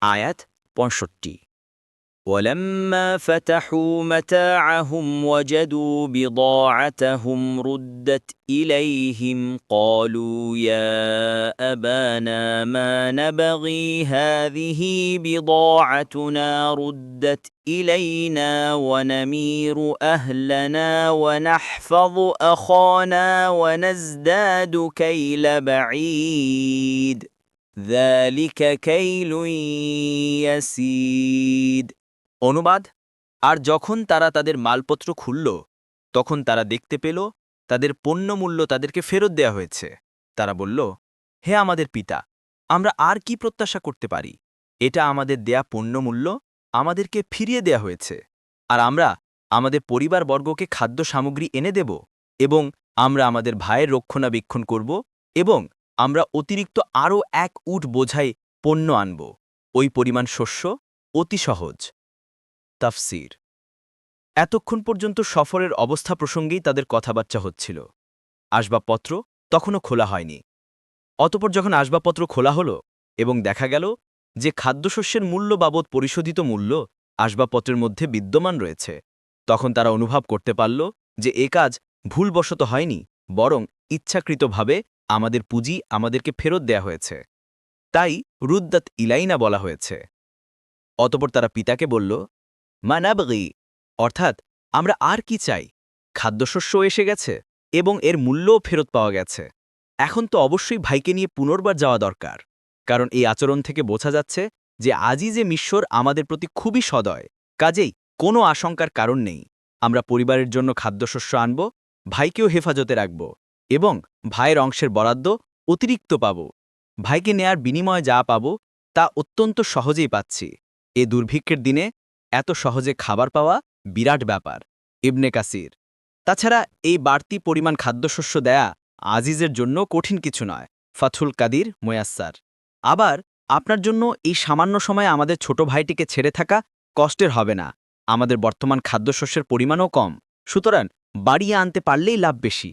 আয়াত ৬৫ ولما فتحوا متاعهم وجدوا بضاعتهم ردت إليهم قالوا يا أبانا ما نبغي هذه بضاعتنا ردت إلينا ونمير أهلنا ونحفظ أخانا ونزداد كيل بعيد ذلك كيل يسيد। অনুবাদ, আর যখন তারা তাদের মালপত্র খুলল তখন তারা দেখতে পেল তাদের পণ্যমূল্য তাদেরকে ফেরত দেয়া হয়েছে। তারা বলল, হে আমাদের পিতা, আমরা আর কি প্রত্যাশা করতে পারি? এটা আমাদের দেয়া পণ্যমূল্য আমাদেরকে ফিরিয়ে দেয়া হয়েছে, আর আমরা আমাদের পরিবারবর্গকে খাদ্য সামগ্রী এনে দেব, এবং আমরা আমাদের ভাইয়ের রক্ষণাবেক্ষণ করব, এবং আমরা অতিরিক্ত আরও 1 উট বোঝাই পণ্য আনব। ওই পরিমাণ শস্য অতি সহজ। তাফসীর। এতক্ষণ পর্যন্ত সফরের অবস্থা প্রসঙ্গেই তাদের কথাবার্তা হচ্ছিল। আসবাবপত্র তখনও খোলা হয়নি। অতঃপর যখন আসবাবপত্র খোলা হল এবং দেখা গেল যে খাদ্যশস্যের মূল্য বাবদ পরিশোধিত মূল্য আসবাবপত্রের মধ্যে বিদ্যমান রয়েছে, তখন তারা অনুভব করতে পারল যে এ কাজ ভুলবশত হয়নি, বরং ইচ্ছাকৃতভাবে আমাদের পুঁজি আমাদেরকে ফেরত দেয়া হয়েছে। তাই রুদ্দাত ইলাইনা বলা হয়েছে। অতঃপর তারা পিতাকে বলল, মা নাবগি, অর্থাৎ আমরা আর কি চাই? খাদ্যশস্য এসে গেছে এবং এর মূল্যও ফেরত পাওয়া গেছে। এখন তো অবশ্যই ভাইকে নিয়ে পুনর্বার যাওয়া দরকার, কারণ এই আচরণ থেকে বোঝা যাচ্ছে যে আজিজে মিশর আমাদের প্রতি খুবই সদয়। কাজেই কোনো আশঙ্কার কারণ নেই। আমরা পরিবারের জন্য খাদ্যশস্য আনব, ভাইকেও হেফাজতে রাখব, এবং ভাইয়ের অংশের বরাদ্দ অতিরিক্ত পাব। ভাইকে নেয়ার বিনিময়ে যা পাব তা অত্যন্ত সহজেই পাচ্ছি। এ দুর্ভিক্ষের দিনে এত সহজে খাবার পাওয়া বিরাট ব্যাপার। ইবনে কাসির। তাছাড়া এই বাড়তি পরিমাণ খাদ্যশস্য দেয়া আজিজের জন্য কঠিন কিছু নয়। ফাথুল কাদির মুয়াস্সার। আবার আপনার জন্য এই সামান্য সময়ে আমাদের ছোট ভাইটিকে ছেড়ে থাকা কষ্টের হবে না। আমাদের বর্তমান খাদ্যশস্যের পরিমাণও কম, সুতরাং বাড়িয়ে আনতে পারলেই লাভ বেশি।